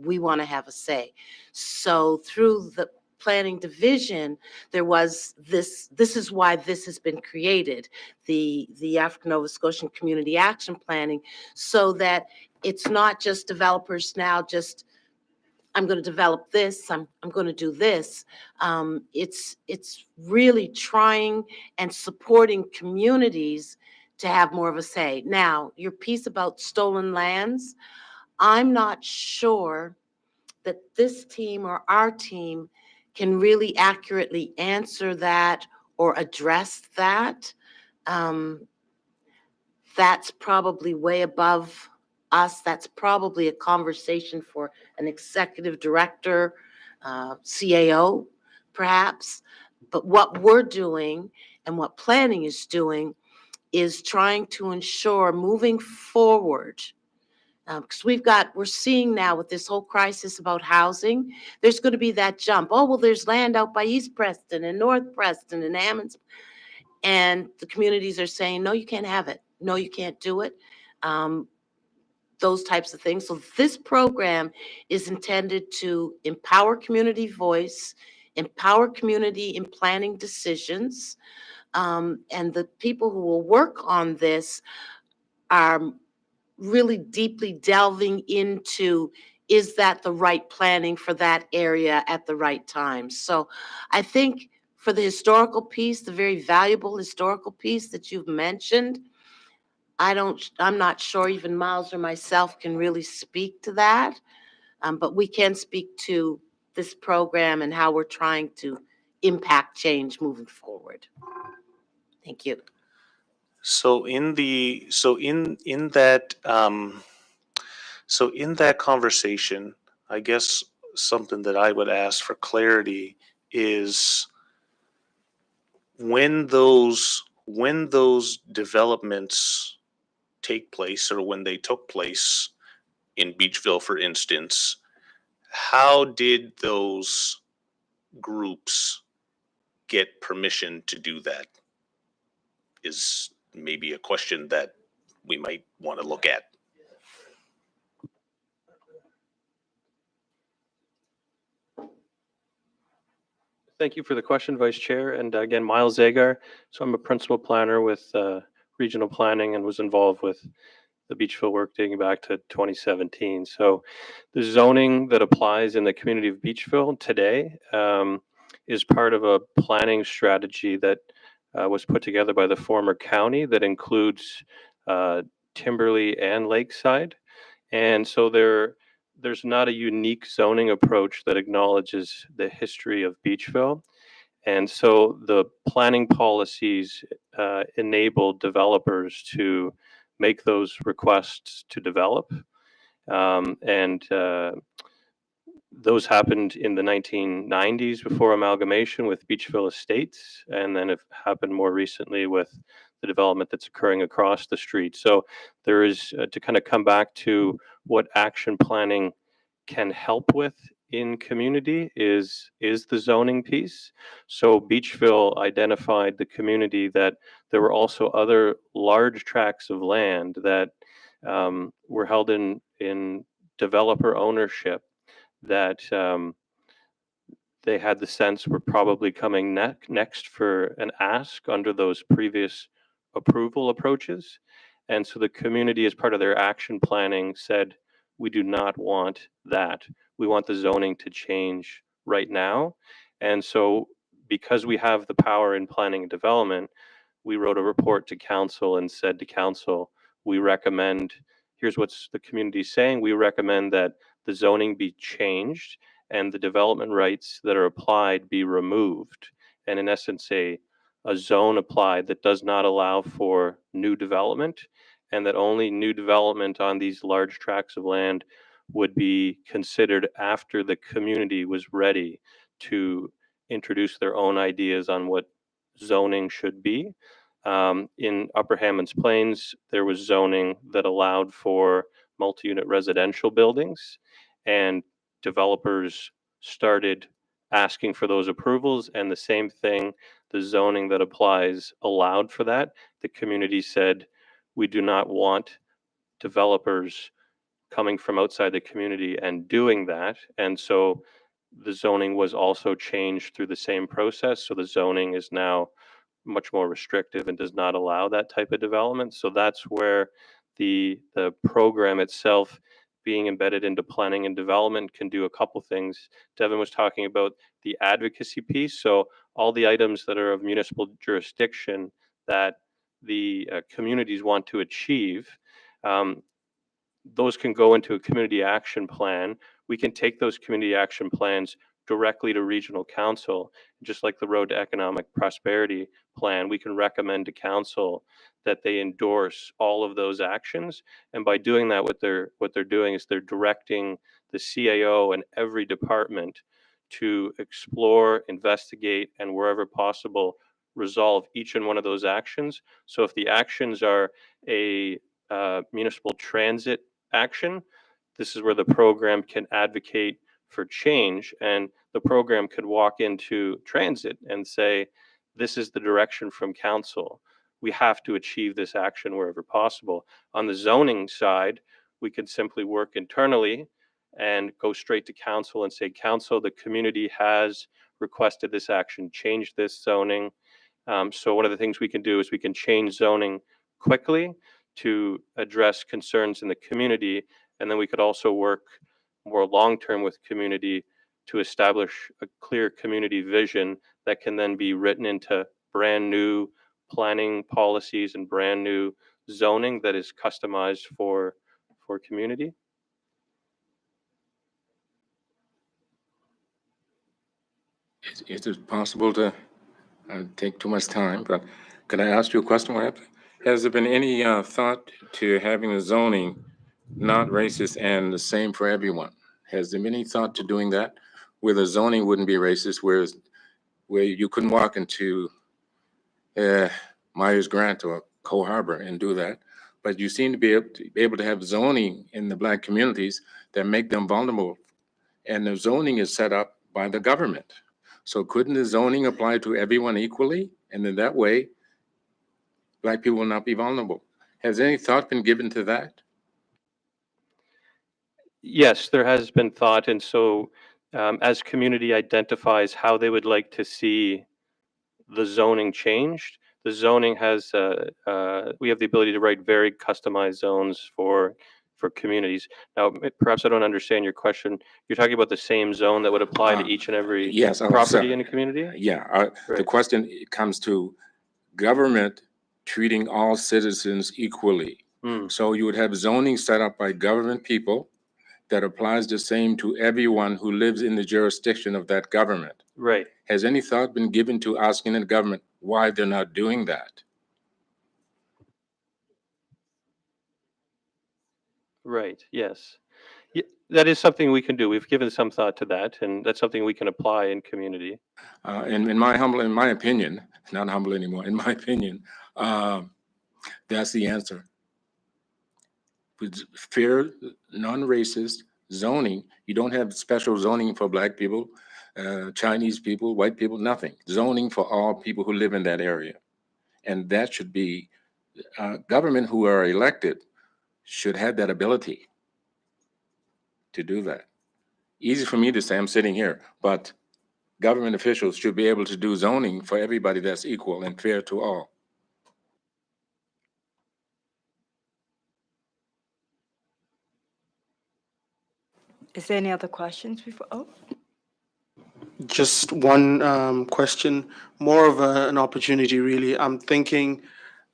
We want to have a say. So through the planning division, there was this is why this has been created, the African Nova Scotian Community Action Planning, so that it's not just developers now just, I'm going to develop this, I'm going to do this. It's really trying and supporting communities to have more of a say. Now, your piece about stolen lands, I'm not sure that this team or our team can really accurately answer that or address that. That's probably way above us. That's probably a conversation for an executive director, CAO, perhaps. But what we're doing and what planning is doing is trying to ensure moving forward, because we're seeing now with this whole crisis about housing, there's going to be that jump. Oh, well, there's land out by East Preston and North Preston and Ammons. And the communities are saying, no, you can't have it. No, you can't do it. Those types of things. So this program is intended to empower community voice, empower community in planning decisions. And the people who will work on this are really deeply delving into, is that the right planning for that area at the right time? So I think for the historical piece, the very valuable historical piece that you've mentioned, I'm not sure even Miles or myself can really speak to that, but we can speak to this program and how we're trying to impact change moving forward. Thank you. So in that conversation, I guess something that I would ask for clarity is when those developments take place, or when they took place in Beachville, for instance, how did those groups get permission to do that? Is maybe a question that we might want to look at. Thank you for the question, Vice Chair. And again, Miles Zagar. So I'm a principal planner with regional planning and was involved with the Beachville work dating back to 2017. So the zoning that applies in the community of Beachville today is part of a planning strategy that was put together by the former county that includes Timberley and Lakeside. And so there's not a unique zoning approach that acknowledges the history of Beachville. And so the planning policies enable developers to make those requests to develop. Those happened in the 1990s before amalgamation with Beachville Estates, and then have happened more recently with the development that's occurring across the street. So there is, to kind of come back to what action planning can help with in community, is the zoning piece. So Beachville identified the community that there were also other large tracts of land that were held in developer ownership that they had the sense were probably coming next for an ask under those previous approval approaches. And so the community, as part of their action planning, said, we do not want that. We want the zoning to change right now. And so because we have the power in planning and development, we wrote a report to council and said to council, we recommend, here's what's the community saying, we recommend that the zoning be changed and the development rights that are applied be removed. And in essence, a zone applied that does not allow for new development, and that only new development on these large tracts of land would be considered after the community was ready to introduce their own ideas on what zoning should be. In Upper Hammonds Plains, there was zoning that allowed for multi-unit residential buildings, and developers started asking for those approvals, and the same thing, the zoning that applies allowed for that. The community said, we do not want developers coming from outside the community and doing that. And so the zoning was also changed through the same process. So the zoning is now much more restrictive and does not allow that type of development. So that's where the program itself being embedded into planning and development can do a couple things. Devin was talking about the advocacy piece. So all the items that are of municipal jurisdiction that the communities want to achieve, those can go into a community action plan. We can take those community action plans directly to regional council. Just like the Road to Economic Prosperity plan, we can recommend to council that they endorse all of those actions. And by doing that, what they're doing is they're directing the CAO and every department to explore, investigate, and wherever possible, resolve each and one of those actions. So if the actions are a municipal transit action, this is where the program can advocate for change, and the program could walk into transit and say, this is the direction from council. We have to achieve this action wherever possible. On the zoning side, we could simply work internally and go straight to council and say, council, the community has requested this action, change this zoning. So one of the things we can do is we can change zoning quickly to address concerns in the community. And then we could also work more long-term with community to establish a clear community vision that can then be written into brand new planning policies and brand new zoning that is customized for community. Is it possible to take too much time, but could I ask you a question, Webb? Has there been any thought to having the zoning not racist and the same for everyone? Has there been any thought to doing that, where the zoning wouldn't be racist, where you couldn't walk into Myers Grant or Cole Harbor and do that, but you seem to be able to have zoning in the Black communities that make them vulnerable, and the zoning is set up by the government. So couldn't the zoning apply to everyone equally? And then that way, Black people will not be vulnerable. Has any thought been given to that? Yes, there has been thought. And so as community identifies how they would like to see the zoning changed, the zoning has, we have the ability to write very customized zones for communities. Now, perhaps I don't understand your question. You're talking about the same zone that would apply to each and every Yes, property in a community? Yeah, the Right. question comes to government treating all citizens equally. So you would have zoning set up by government people that applies the same to everyone who lives in the jurisdiction of that government. Right. Has any thought been given to asking the government why they're not doing that? Right, yes. That is something we can do. We've given some thought to that, and that's something we can apply in community. In my opinion, not humble anymore, in my opinion, that's the answer. With fair, non-racist zoning, you don't have special zoning for Black people, Chinese people, white people, nothing. Zoning for all people who live in that area. And that should be, government who are elected should have that ability to do that. Easy for me to say, I'm sitting here, but government officials should be able to do zoning for everybody that's equal and fair to all. Is there any other questions before? Oh, Just one question, more of an opportunity, really. I'm thinking,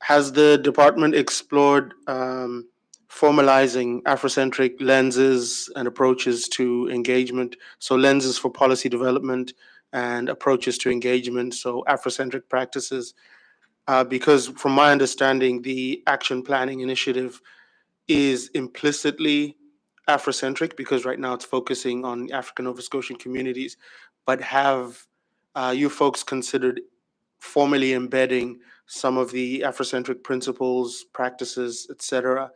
has the department explored formalizing Afrocentric lenses and approaches to engagement? So lenses for policy development and approaches to engagement, so Afrocentric practices. Because from my understanding, the Action Planning Initiative is implicitly Afrocentric because right now it's focusing on African Nova Scotian communities. But have you folks considered formally embedding some of the Afrocentric principles, practices, et cetera,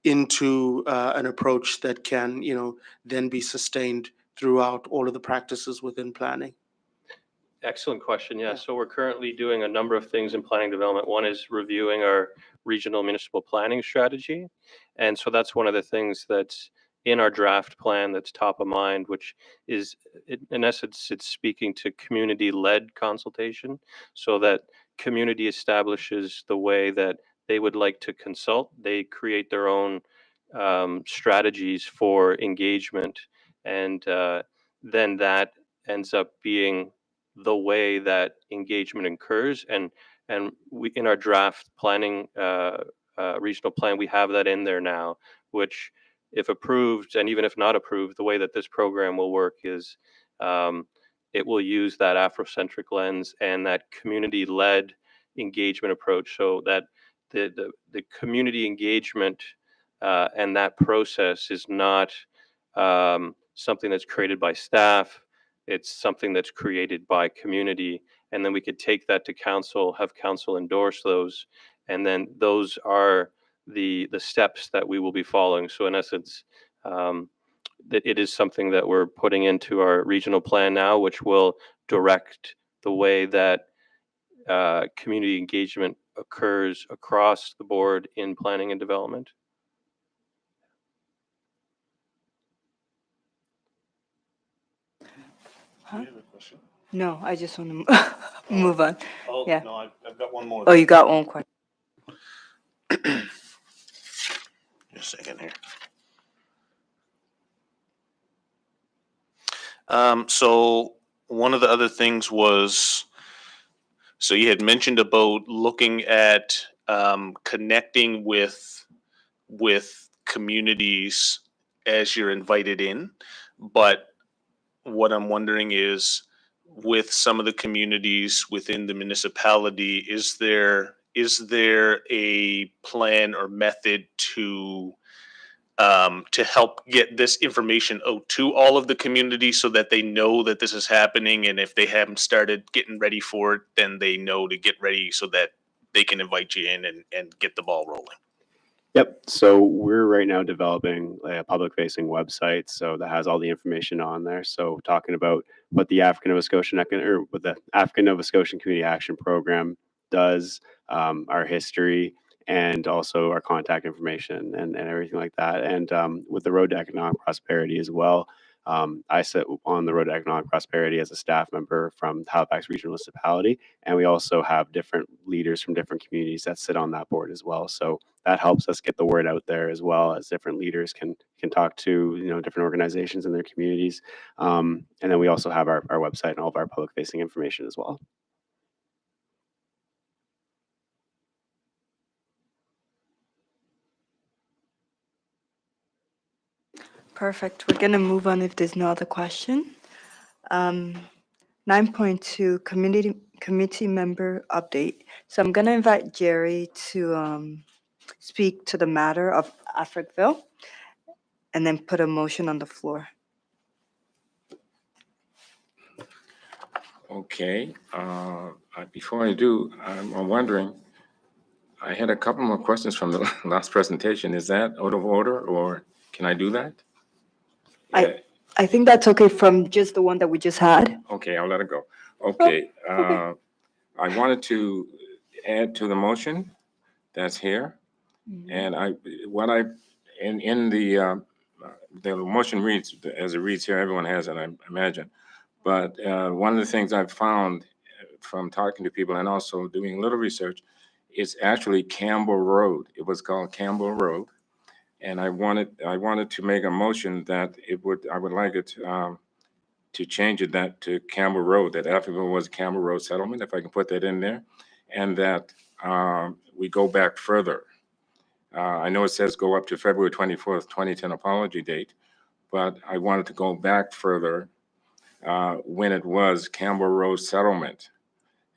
into an approach that can, then be sustained throughout all of the practices within planning? Excellent question. Yeah. So we're currently doing a number of things in planning development. One is reviewing our regional municipal planning strategy. And so that's one of the things that's in our draft plan that's top of mind, which is, in essence, it's speaking to community-led consultation so that community establishes the way that they would like to consult. They create their own strategies for engagement. And then that ends up being the way that engagement occurs. And we, in our draft planning regional plan, we have that in there now, which if approved and even if not approved, the way that this program will work is it will use that Afrocentric lens and that community-led engagement approach, so that the community engagement and that process is not something that's created by staff. It's something that's created by community, and then we could take that to council, have council endorse those, and then those are the steps that we will be following. So in essence, that it is something that we're putting into our regional plan now, which will direct the way that community engagement occurs across the board in planning and development. Do you have a question? No, I just want to move on. Oh, Yeah. no, I've got one more. Oh, you got one question. Just a second here. So one of the other things was, so you had mentioned about looking at connecting with communities as you're invited in, but what I'm wondering is, with some of the communities within the municipality, is there a plan or method to help get this information out to all of the communities so that they know that this is happening, and if they haven't started getting ready for it, then they know to get ready so that they can invite you in and get the ball rolling? Yep. So we're right now developing a public-facing website, so that has all the information on there. So talking about what the African Nova Scotian what the African Nova Scotian Community Action Program does, our history, and also our contact information and everything like that. And with the Road to Economic Prosperity as well. I sit on the Road to Economic Prosperity as a staff member from Halifax Regional Municipality, and we also have different leaders from different communities that sit on that board as well. So that helps us get the word out there, as well as different leaders can talk to different organizations in their communities. And then we also have our website and all of our public facing information as well. Perfect. We're going to move on if there's no other question. 9.2, committee member update. So I'm going to invite Jerry to speak to the matter of Africville and then put a motion on the floor. Okay, before I do, I'm wondering, I had a couple more questions from the last presentation. Is that out of order, or can I do that? I think that's okay from just the one that we just had. Okay, I'll let it go. Okay, I wanted to add to the motion that's here. And in the motion reads, as it reads here, everyone has it, I imagine. But one of the things I've found from talking to people and also doing a little research is actually Campbell Road. It was called Campbell Road. And I wanted to make a motion that I would like it to change it that to Campbell Road, that Africville was a Campbell Road settlement, if I can put that in there, and that we go back further. I know it says go up to February 24th, 2010 apology date, but I wanted to go back further when it was Campbell Road settlement,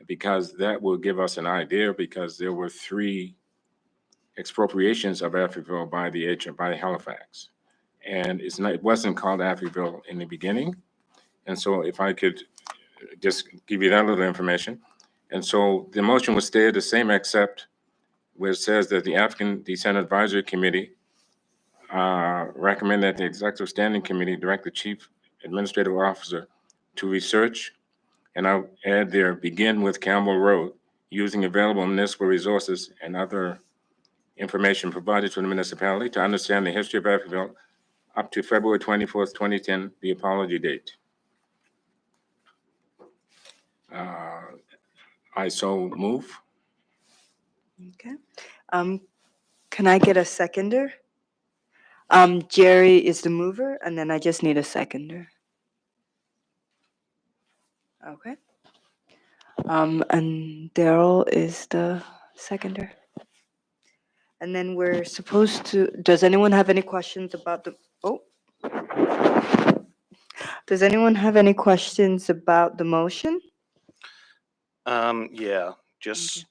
because that will give us an idea, because there were 3 expropriations of Africville by Halifax. And it wasn't called Africville in the beginning. And so if I could just give you that little information. And so the motion will stay the same, except where it says that the African Descent Advisory Committee recommend that the Executive Standing Committee direct the Chief Administrative Officer to research, and I'll add there, begin with Campbell Road, using available municipal resources and other information provided to the municipality to understand the history of Africville up to February 24th, 2010, the apology date. I so move. Okay. Can I get a seconder? Jerry is the mover, and then I just need a seconder. Okay. And Daryl is the seconder. And then we're supposed to, does anyone have any questions about does anyone have any questions about the motion? Yeah, just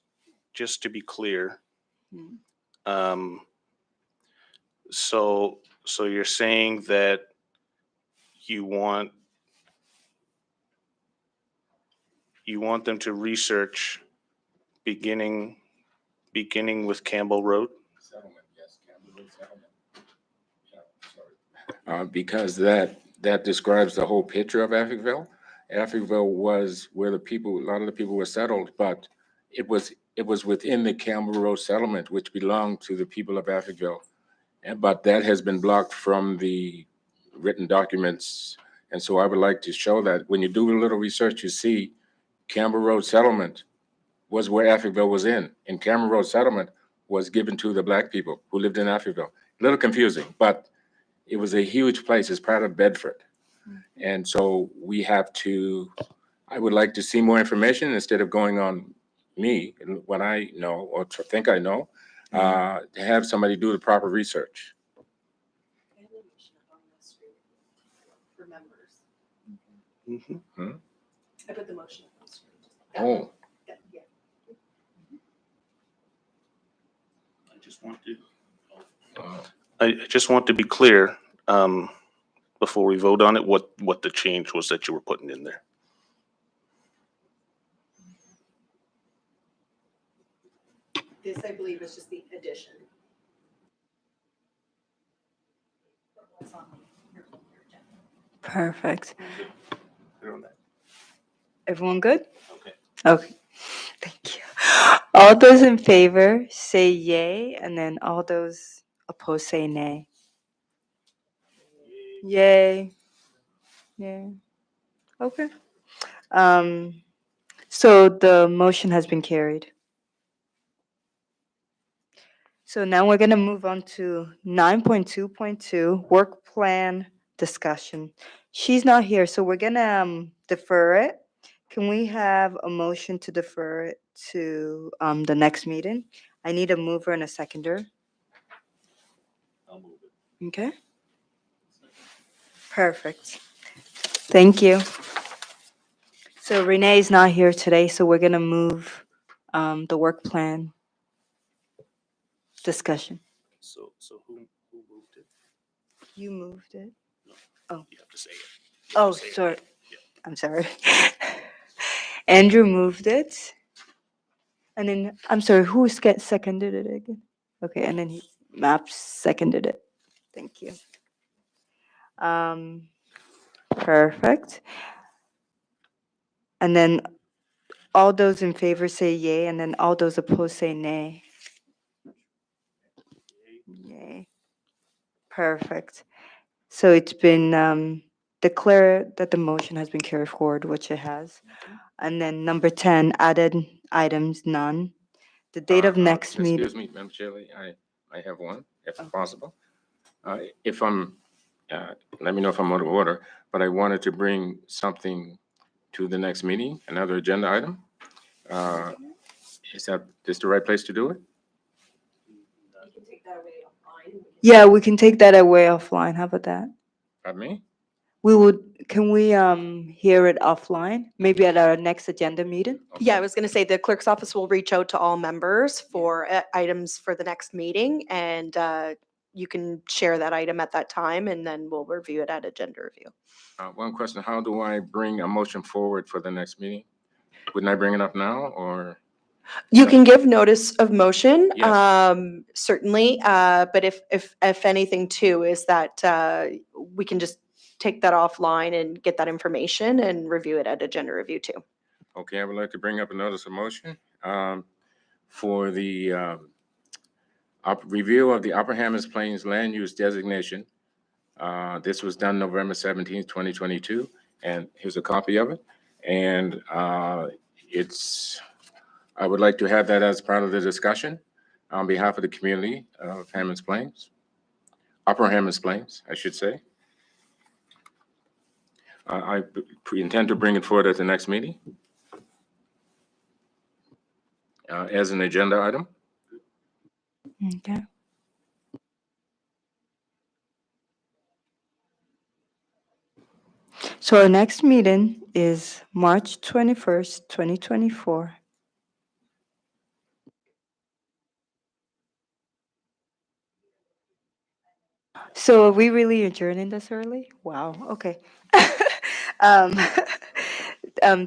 to be clear. Mm. So you're saying that you want them to research beginning with Campbell Road? Settlement, yes, Campbell Road settlement. Yeah, sorry. Because that describes the whole picture of Africville. Africville was where a lot of the people were settled, but it was within the Campbell Road settlement, which belonged to the people of Africville. But that has been blocked from the written documents. And so I would like to show that when you do a little research, you see Campbell Road settlement was where Africville was in. And Campbell Road settlement was given to the Black people who lived in Africville. A little confusing, but it was a huge place. It's part of Bedford. And so I would like to see more information instead of going on me and what I know or think I know, to have somebody do the proper research. Mhm. I put the motion up on the screen. Oh, I just want to be clear, before we vote on it, what the change was that you were putting in there. This, I believe, is just the addition. Perfect. Clear on that? Everyone good? Okay. Okay. Thank you. All those in favor say yay, and then all those opposed say nay. Yay. Yeah. Okay. So the motion has been carried. So now we're gonna move on to 9.2.2, work plan discussion. She's not here, so we're gonna defer it. Can we have a motion to defer it to the next meeting? I need a mover and a seconder. I'll move it. Okay. Perfect. Thank you. So Renee is not here today, so we're gonna move the work plan discussion. So who moved it? You moved it. You have to say it. Oh, Say it. sorry. Yeah. I'm sorry. Andrew moved it. And then, I'm sorry, who seconded it again? Okay, and then Maps seconded it. Thank you. Perfect. And then all those in favor say yay, and then all those opposed say nay. Yay. Perfect. So it's been declared that the motion has been carried forward, which it has. And then number 10, added items, none. The date of next meeting. Excuse me, Madam Chair, I have one, if Okay. possible. If I'm let me know if I'm out of order, but I wanted to bring something to the next meeting, another agenda item. Is this the right place to do it? You can take that away offline. Yeah, we can take that away offline. How about that? Pardon me? Can we hear it offline? Maybe at our next agenda meeting? Yeah, I was going to say the clerk's office will reach out to all members for items for the next meeting, and you can share that item at that time, and then we'll review it at agenda review. One question, how do I bring a motion forward for the next meeting? Wouldn't I bring it up now, or? You can give notice of motion, Yes. certainly, but if anything too, is that we can just take that offline and get that information and review it at agenda review too. Okay, I would like to bring up a notice of motion for the review of the Upper Hammonds Plains land use designation. This was done November 17th, 2022, and here's a copy of it. And I would like to have that as part of the discussion on behalf of the community of Hammonds Plains, Upper Hammonds Plains, I should say. I intend to bring it forward at the next meeting as an agenda item. Okay. So our next meeting is March 21st, 2024. So are we really adjourning this early? Wow, okay. Um,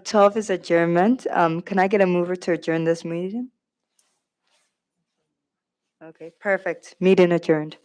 12 is adjournment. Can I get a mover to adjourn this meeting? Okay, perfect. Meeting adjourned.